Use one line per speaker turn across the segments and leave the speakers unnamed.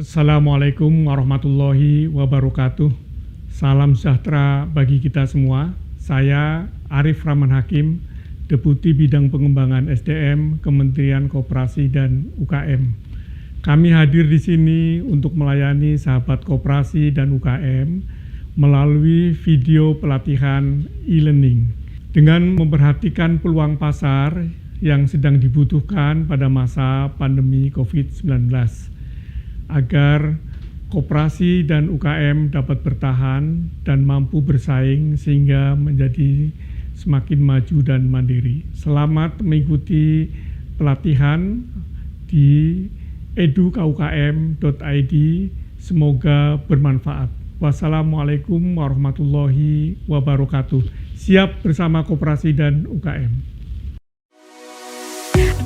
Assalamualaikum warahmatullahi wabarakatuh. Salam sejahtera bagi kita semua. Saya Arif Rahman Hakim, Deputi Bidang Pengembangan SDM Kementerian Koperasi dan UKM. Kami hadir di sini untuk melayani sahabat koperasi dan UKM melalui video pelatihan e-learning dengan memperhatikan peluang pasar yang sedang dibutuhkan pada masa pandemi COVID-19. Agar koperasi dan UKM dapat bertahan dan mampu bersaing sehingga menjadi semakin maju dan mandiri. Selamat mengikuti pelatihan di edukukm.id. Semoga bermanfaat. Wassalamualaikum warahmatullahi wabarakatuh. Siap bersama koperasi dan UKM.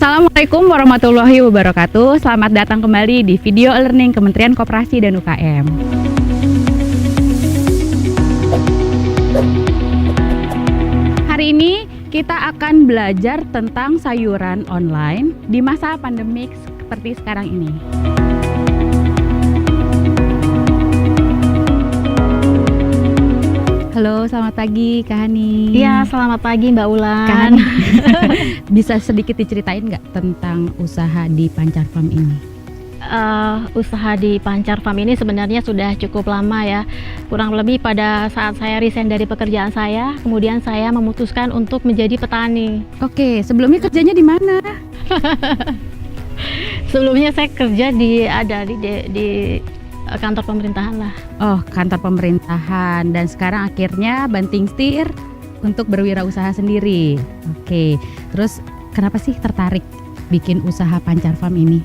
Assalamualaikum warahmatullahi wabarakatuh. Selamat datang kembali di video e-learning Kementerian Koperasi dan UKM. Hari ini kita akan belajar tentang sayuran online di masa pandemik seperti sekarang ini. Halo, selamat pagi Kak Hani.
Iya, selamat pagi Mbak Ulan.
Kak Hani, bisa sedikit diceritain nggak tentang usaha di Pancar Farm ini?
Usaha di Pancar Farm ini sebenarnya sudah cukup lama ya. Kurang lebih pada saat saya resign dari pekerjaan saya, kemudian saya memutuskan untuk menjadi petani.
Oke, sebelumnya kerjanya di mana?
Sebelumnya saya kerja di kantor pemerintahan lah.
Oh, kantor pemerintahan, dan sekarang akhirnya banting setir untuk berwirausaha sendiri. Oke, terus kenapa sih tertarik bikin usaha Pancar Farm ini?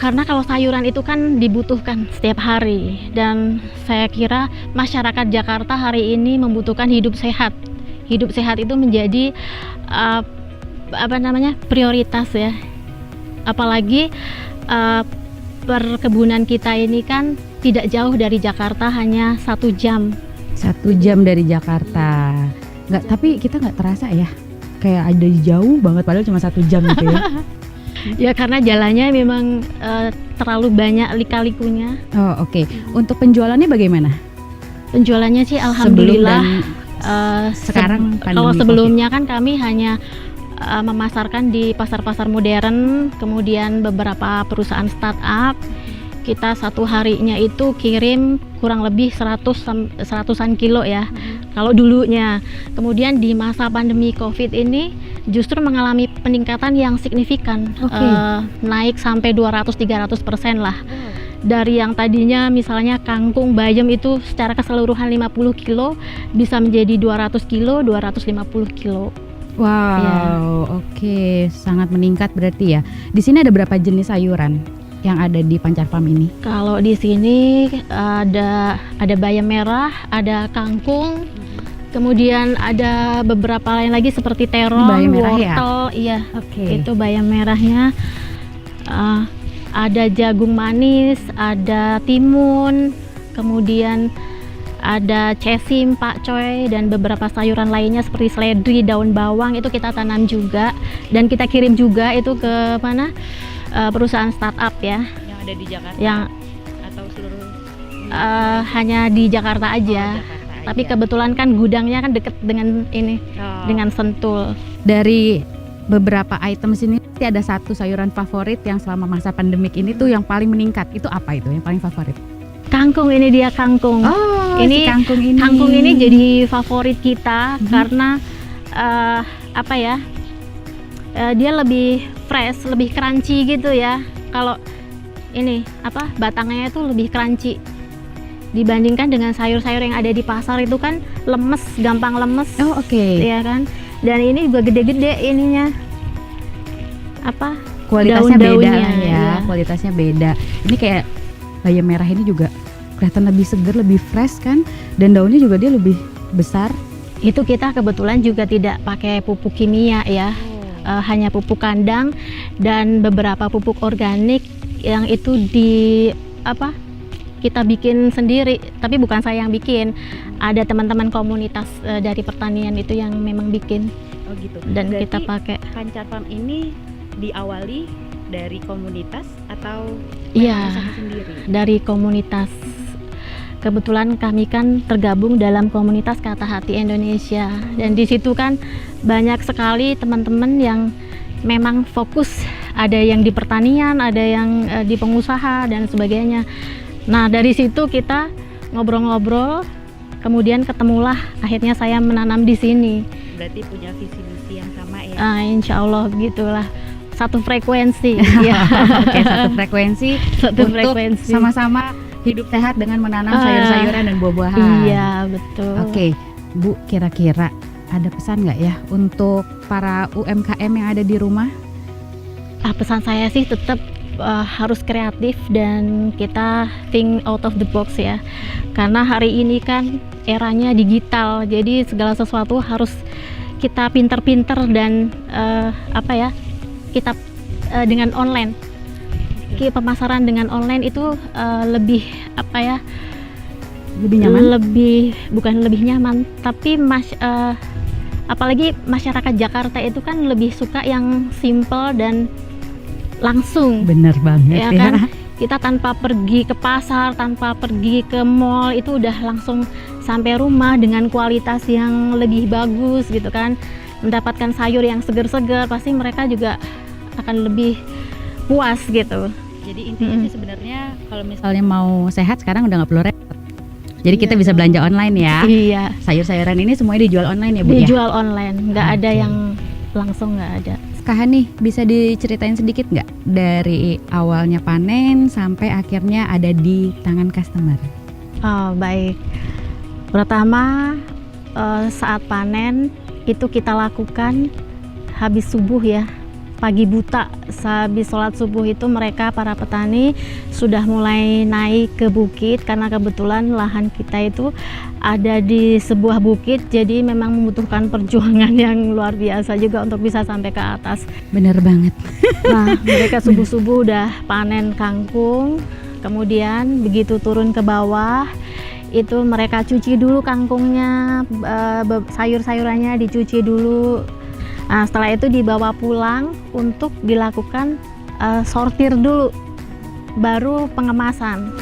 Karena kalau sayuran itu kan dibutuhkan setiap hari, dan saya kira masyarakat Jakarta hari ini membutuhkan hidup sehat. Hidup sehat itu menjadi prioritas ya. Apalagi perkebunan kita ini kan tidak jauh dari Jakarta, hanya 1 jam.
1 jam dari Jakarta. Nggak, tapi kita nggak terasa ya, kayak ada jauh banget padahal cuma 1 jam gitu ya.
Ya karena jalannya memang terlalu banyak lika-likunya.
Oh oke. Untuk penjualannya bagaimana?
Penjualannya sih alhamdulillah.
Sekarang
kalau sebelumnya kan kami hanya memasarkan di pasar-pasar modern, kemudian beberapa perusahaan startup. Kita satu harinya itu kirim kurang lebih 100-an kilo ya, kalau dulunya. Kemudian di masa pandemi COVID ini justru mengalami peningkatan yang signifikan, naik sampai 200-300% lah. Dari yang tadinya misalnya kangkung bayam itu secara keseluruhan 50 kilo bisa menjadi 200 kilo, 250 kilo.
Wow, ya. Oke, sangat meningkat berarti ya. Di sini ada berapa jenis sayuran yang ada di Pancar Farm ini?
Kalau di sini ada bayam merah, ada kangkung, kemudian ada beberapa lain lagi seperti terong, wortel, ya? Iya. Itu bayam merahnya. Ada jagung manis, ada timun, kemudian ada cesim, pakcoy, dan beberapa sayuran lainnya seperti seledri, daun bawang itu kita tanam juga, dan kita kirim juga itu ke mana, perusahaan startup ya.
Yang ada di Jakarta? Atau seluruh?
Hanya di Jakarta aja. Tapi kebetulan kan gudangnya kan deket dengan ini, dengan Sentul.
Dari beberapa item sini ada satu sayuran favorit yang selama masa pandemik ini tuh yang paling meningkat. Itu apa itu yang paling favorit?
Kangkung, ini dia kangkung.
Oh,
ini
si kangkung ini.
Kangkung ini jadi favorit kita karena dia lebih fresh, lebih crunchy gitu ya. Kalau ini batangnya itu lebih crunchy dibandingkan dengan sayur-sayur yang ada di pasar itu kan lemes, gampang lemes.
Oh oke.
Iya kan. Dan ini juga gede-gede ininya.
Kualitasnya beda lah ya.
Ya.
Kualitasnya beda. Ini kayak bayam merah ini juga kelihatan lebih segar, lebih fresh kan, dan daunnya juga dia lebih besar.
Itu kita kebetulan juga tidak pakai pupuk kimia ya. hanya pupuk kandang dan beberapa pupuk organik yang itu kita bikin sendiri, tapi bukan saya yang bikin, ada teman-teman komunitas dari pertanian itu yang memang bikin.
Oh gitu.
Dan
Berarti
kita pakai.
Pancar Farm ini diawali dari komunitas atau
Iya,
usaha sendiri?
dari komunitas. Kebetulan kami kan tergabung dalam komunitas Kata Hati Indonesia, dan di situ kan banyak sekali teman-teman yang memang fokus, ada yang di pertanian, ada yang di pengusaha dan sebagainya. Nah, dari situ kita ngobrol-ngobrol, kemudian ketemulah akhirnya saya menanam di sini.
Berarti punya visi misi yang sama ya?
Insya Allah begitulah, satu frekuensi. Ya.
Oke, satu frekuensi
Satu
untuk
frekuensi.
sama-sama hidup sehat dengan menanam sayur-sayuran dan buah-buahan.
Iya, betul.
Oke, Bu, kira-kira ada pesan nggak ya untuk para UMKM yang ada di rumah?
Pesan saya sih tetap harus kreatif dan kita think out of the box ya, karena hari ini kan eranya digital, jadi segala sesuatu harus kita pinter-pinter dan kita dengan online. Pemasaran dengan online itu lebih
Lebih nyaman?
bukan lebih nyaman, tapi apalagi masyarakat Jakarta itu kan lebih suka yang simple dan langsung.
Bener banget
Ya kan, kita tanpa pergi ke pasar, tanpa pergi ke mall, itu udah langsung sampai rumah dengan kualitas yang lebih bagus gitu kan, mendapatkan sayur yang segar-segar, pasti mereka juga akan lebih puas gitu.
Jadi intinya sih sebenarnya kalau misalnya mau sehat sekarang udah nggak perlu repot. Jadi kita bisa belanja online ya.
Iya,
Sayur-sayuran ini semuanya dijual online ya, Bu ya?
dijual online, nggak ada
Oke.
yang langsung, nggak ada.
Kak Hani, bisa diceritain sedikit nggak dari awalnya panen sampai akhirnya ada di tangan customer?
Oh, baik. Pertama, saat panen itu kita lakukan habis subuh ya, pagi buta. Habis sholat subuh itu mereka, para petani, sudah mulai naik ke bukit, karena kebetulan lahan kita itu ada di sebuah bukit, jadi memang membutuhkan perjuangan yang luar biasa juga untuk bisa sampai ke atas.
Bener banget.
Nah, mereka subuh-subuh udah panen kangkung, kemudian begitu turun ke bawah, itu mereka cuci dulu kangkungnya, sayur-sayurannya dicuci dulu. Nah, setelah itu dibawa pulang untuk dilakukan sortir dulu, baru pengemasan.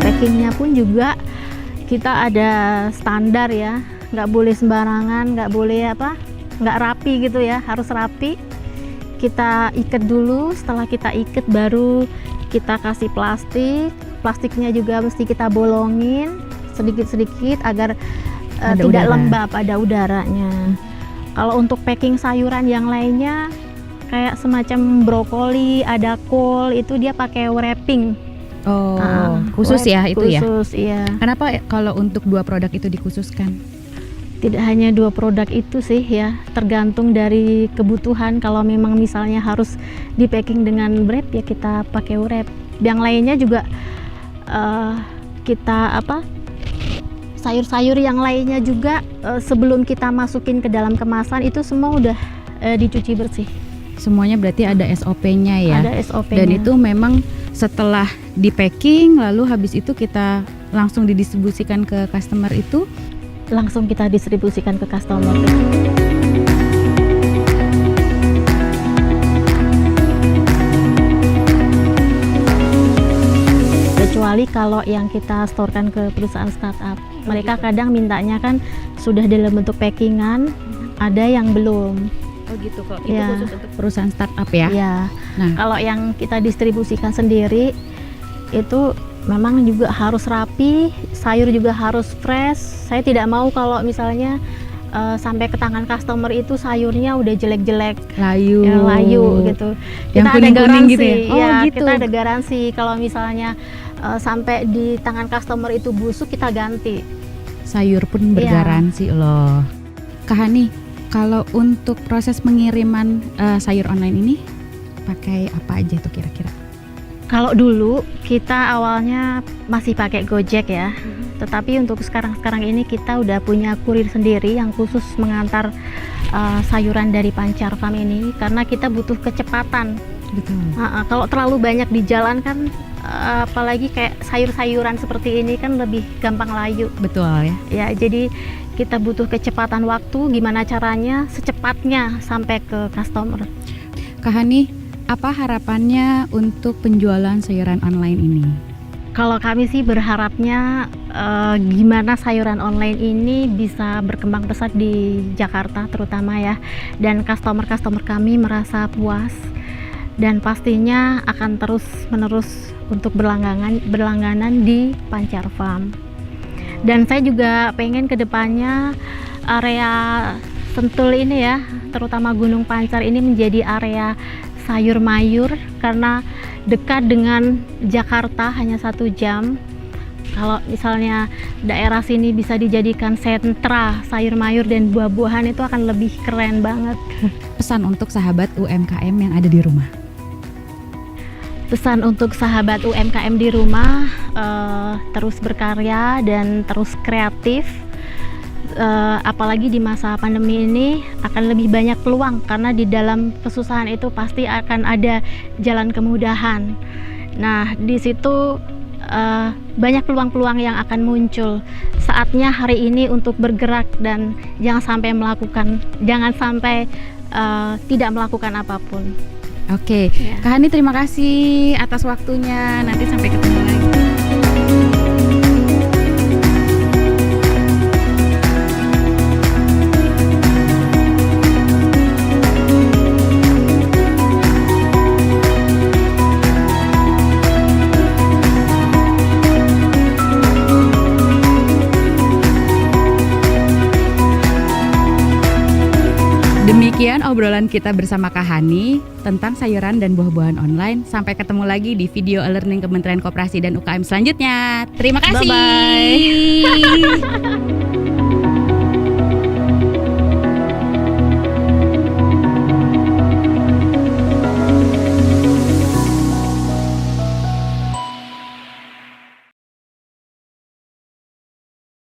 Packingnya pun juga kita ada standar ya, nggak boleh sembarangan, nggak boleh nggak rapi gitu ya, harus rapi. Kita ikat dulu, setelah kita ikat baru kita kasih plastiknya juga mesti kita bolongin sedikit-sedikit agar tidak lembab, ada udaranya. Kalau untuk packing sayuran yang lainnya kayak semacam brokoli, ada kol, itu dia pakai wrapping.
Khusus ya itu ya?
Khusus, iya.
Kenapa kalau untuk dua produk itu dikhususkan?
Tidak hanya dua produk itu sih ya, tergantung dari kebutuhan. Kalau memang misalnya harus di packing dengan wrap ya kita pakai wrap. Yang lainnya juga kita sayur-sayur yang lainnya juga sebelum kita masukin ke dalam kemasan itu semua udah dicuci bersih.
Semuanya berarti ada SOP-nya ya?
Ada SOP-nya.
Dan itu memang setelah di packing lalu habis itu kita langsung didistribusikan ke customer itu?
Langsung kita distribusikan ke customer. Kecuali kalau yang kita storekan ke perusahaan startup, mereka kadang mintanya kan sudah dalam bentuk packingan, ada yang belum.
Oh gitu kok,
itu
khusus untuk perusahaan startup ya?
Ya.
Nah,
Kalau yang kita distribusikan sendiri itu memang juga harus rapi, sayur juga harus fresh. Saya tidak mau kalau misalnya sampai ke tangan customer itu sayurnya udah jelek-jelek,
layu
gitu.
Yang
Kita ada
kuning-kuning
garansi,
gitu ya? Oh, gitu.
Kita ada garansi kalau misalnya sampai di tangan customer itu busuk kita ganti.
Sayur pun bergaransi loh. Kak Hani, kalau untuk proses pengiriman sayur online ini pakai apa aja tuh kira-kira?
Kalau dulu kita awalnya masih pakai Gojek ya, tetapi untuk sekarang ini kita udah punya kurir sendiri yang khusus mengantar sayuran dari Pancar Farm ini, karena kita butuh kecepatan.
Betul.
Kalau terlalu banyak di jalan kan, apalagi kayak sayur-sayuran seperti ini kan lebih gampang layu.
Betul ya.
Ya, jadi kita butuh kecepatan waktu, gimana caranya secepatnya sampai ke customer.
Kak Hani, apa harapannya untuk penjualan sayuran online ini?
Kalau kami sih berharapnya gimana sayuran online ini bisa berkembang pesat di Jakarta terutama ya, dan customer kami merasa puas dan pastinya akan terus menerus untuk berlangganan di Pancar Farm. Dan saya juga pengen kedepannya area Sentul ini ya, terutama Gunung Pancar ini menjadi area sayur mayur, karena dekat dengan Jakarta hanya 1 jam. Kalau misalnya daerah sini bisa dijadikan sentra sayur mayur dan buah-buahan, itu akan lebih keren banget.
Pesan untuk sahabat UMKM yang ada di rumah.
Pesan untuk sahabat UMKM di rumah, terus berkarya dan terus kreatif. Apalagi di masa pandemi ini akan lebih banyak peluang, karena di dalam kesusahan itu pasti akan ada jalan kemudahan. Nah, di situ banyak peluang-peluang yang akan muncul. Saatnya hari ini untuk bergerak dan jangan sampai tidak melakukan apapun.
Oke,
Ya.
Kak Hani terima kasih atas waktunya. Nanti sampai ketemu lagi. Demikian obrolan kita bersama Kak Hani tentang sayuran dan buah-buahan online. Sampai ketemu lagi di video e-learning Kementerian Koperasi dan UKM selanjutnya. Terima kasih.
Bye-bye.